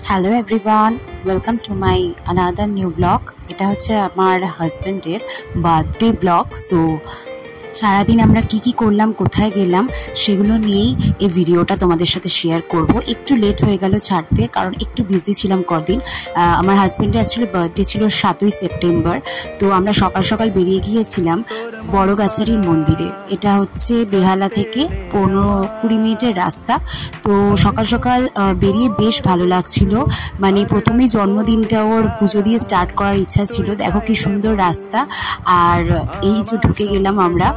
Hello everyone, welcome to my another new blog. এটা হচ্ছে আমার হাজব্যান্ডের বার্থডে ব্লগ। সো সারাদিন আমরা কি করলাম, কোথায় গেলাম, সেগুলো নিয়েই এই ভিডিওটা তোমাদের সাথে শেয়ার করব। একটু লেট হয়ে গেল ছাড়তে, কারণ একটু বিজি ছিলাম কদিন। আমার হাজব্যান্ডের অ্যাকচুয়ালি বার্থডে ছিল 7ই সেপ্টেম্বর। তো আমরা সকাল সকাল বেরিয়ে গিয়েছিলাম বড়গাছারির মন্দিরে। এটা হচ্ছে বেহালা থেকে 15-20 মিনিটের রাস্তা। তো সকাল সকাল বেরিয়ে বেশ ভালো লাগছিল। মানে প্রথমেই জন্মদিনটা ওর পুজো দিয়ে স্টার্ট করার ইচ্ছা ছিল। দেখো কি সুন্দর রাস্তা। আর এই যে ঢুকে গেলাম আমরা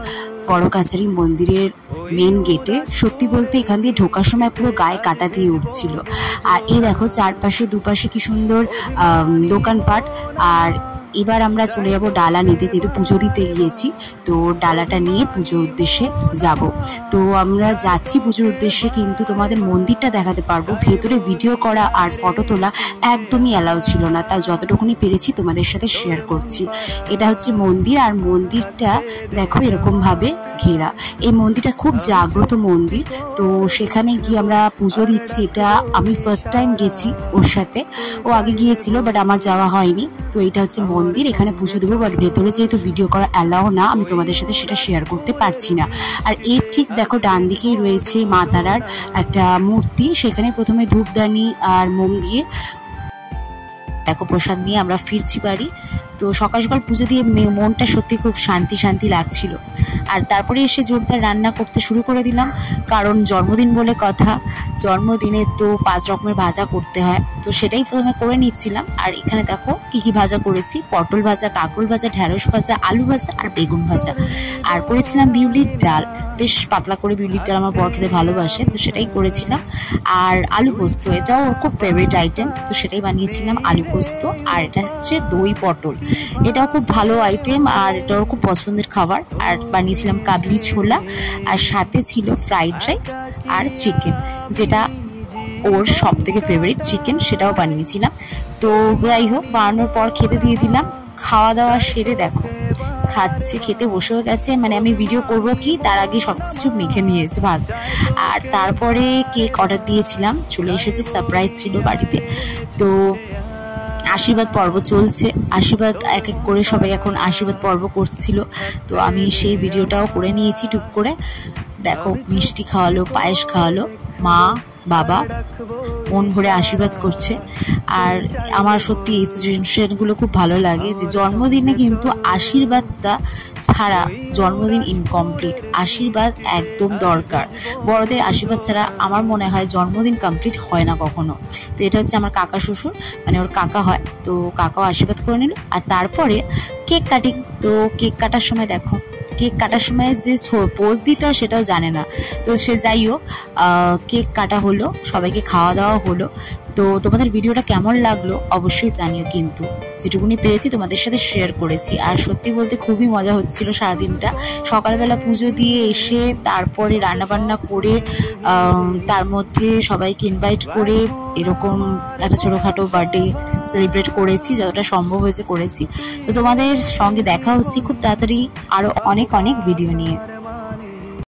বড়গাছারি মন্দিরের মেন গেটে। সত্যি বলতে এখান দিয়ে ঢোকার সময় পুরো গায়ে কাটা দিয়ে উঠছিল। আর এই দেখো চারপাশে দুপাশে কি সুন্দর দোকানপাট। আর এবার আমরা চলে যাব ডালা নিতে, যেহেতু পুজো দিতে গিয়েছি। তো ডালাটা নিয়ে পুজোর উদ্দেশ্যে যাব। তো আমরা যাচ্ছি পুজোর উদ্দেশ্যে, কিন্তু তোমাদের মন্দিরটা দেখাতে পারবো। ভেতরে ভিডিও করা আর ফটো তোলা একদমই অ্যালাউ ছিল না, তাই যতটুকুনি পেরেছি তোমাদের সাথে শেয়ার করছি। এটা হচ্ছে মন্দির, আর মন্দিরটা দেখো এরকমভাবে ঘেরা। এই মন্দিরটা খুব জাগ্রত মন্দির। তো সেখানে গিয়ে আমরা পুজো দিচ্ছি। এটা আমি ফার্স্ট টাইম গেছি ওর সাথে। ও আগে গিয়েছিল, বাট আমার যাওয়া হয়নি। তো এটা হচ্ছে মন্দির, এখানে পুজো দেবো। বাট ভেতরে যেহেতু ভিডিও করা অ্যালাও না, আমি তোমাদের সাথে সেটা শেয়ার করতে পারছি না। আর এর ঠিক দেখো ডান দিকেই রয়েছে মা তারার একটা মূর্তি। সেখানে প্রথমে ধূপদানি আর মোম দিয়ে দেখো প্রসাদ নিয়ে আমরা ফিরছি বাড়ি। তো সকাল সকাল পুজো দিয়ে মনটা সত্যি খুব শান্তি শান্তি লাগছিল। আর তারপরে এসে জোরদার রান্না করতে শুরু করে দিলাম, কারণ জন্মদিন বলে কথা। জন্মদিনে তো 5 রকমের ভাজা করতে হয়, তো সেটাই প্রথমে করে নিচ্ছিলাম। আর এখানে দেখো কি ভাজা করেছি: পটল ভাজা, কাঁকরোল ভাজা, ঢেঁড়স ভাজা, আলু ভাজা আর বেগুন ভাজা। আর করেছিলাম বিউলির ডাল, বেশ পাতলা করে। বিউলির ডাল আমার বর খেতে ভালোবাসে, তো সেটাই করেছিলাম। আর আলু পোস্ত, এটাও ওর খুব ফেভারিট আইটেম, তো সেটাই বানিয়েছিলাম আলু পোস্ত। আর এটা হচ্ছে দই পটল, এটাও খুব ভালো আইটেম আর এটাও খুব পছন্দের খাবার। আর বানিয়েছিলাম কাবলি ছোলা, আর সাথে ছিল ফ্রাইড রাইস আর চিকেন, যেটা ওর সব থেকে ফেভারিট চিকেন, সেটাও বানিয়েছিলাম। তো যাই হোক, বানানোর পর খেতে দিয়ে দিলাম। খাওয়া দাওয়া সেরে দেখো খাচ্ছে, খেতে বসেও গেছে। মানে আমি ভিডিও করব কি তার আগে সব কিছু মেখে নিয়েছে ভাত। আর তারপরে কেক অর্ডার দিয়েছিলাম, চলে এসেছে। সারপ্রাইজ ছিল বাড়িতে। তো আশীর্বাদ পর্ব চলছে। আশীর্বাদ এক এক করে সবাই এখন আশীর্বাদ পর্ব করছিল। তো আমি সেই ভিডিওটাও করে নিয়েছি টুক করে। দেখো মিষ্টি খাওয়ালো, পায়েস খাওয়ালো, মা বাবা মন ভরে আশীর্বাদ করছে। আর আমার সত্যি এই সিচুয়েশনগুলো খুব ভালো লাগে, যে জন্মদিনে কিন্তু আশীর্বাদটা ছাড়া জন্মদিন ইনকমপ্লিট। আশীর্বাদ একদম দরকার। বড়দের আশীর্বাদ ছাড়া আমার মনে হয় জন্মদিন কমপ্লিট হয় না কখনো। তো এটা হচ্ছে আমার কাকা শ্বশুর, মানে ওর কাকা হয়। তো কাকাও আশীর্বাদ করে নিল। আর তারপরে কেক কাটিং। তো কেক কাটার সময় দেখো, কেক কাটার সময় যে পোজ দিতে হয় সেটাও জানে না। তো সে যাই হোক, কেক কাটা হলো, সবাইকে খাওয়া দাওয়া হলো। তো তোমাদের ভিডিওটা কেমন লাগলো অবশ্যই জানিও, কিন্তু যেটুকুনি পেরেছি তোমাদের সাথে শেয়ার করেছি। আর সত্যি বলতে খুবই মজা হচ্ছিল সারাদিনটা। সকালবেলা পুজো দিয়ে এসে তারপরে রান্নাবান্না করে, তার মধ্যে সবাইকে ইনভাইট করে এরকম একটা ছোটোখাটো বার্থডে সেলিব্রেট করেছি, যতটা সম্ভব হয়েছে করেছি। তো তোমাদের সঙ্গে দেখা হচ্ছে খুব তাড়াতাড়ি আরও অনেক ভিডিও নিয়ে।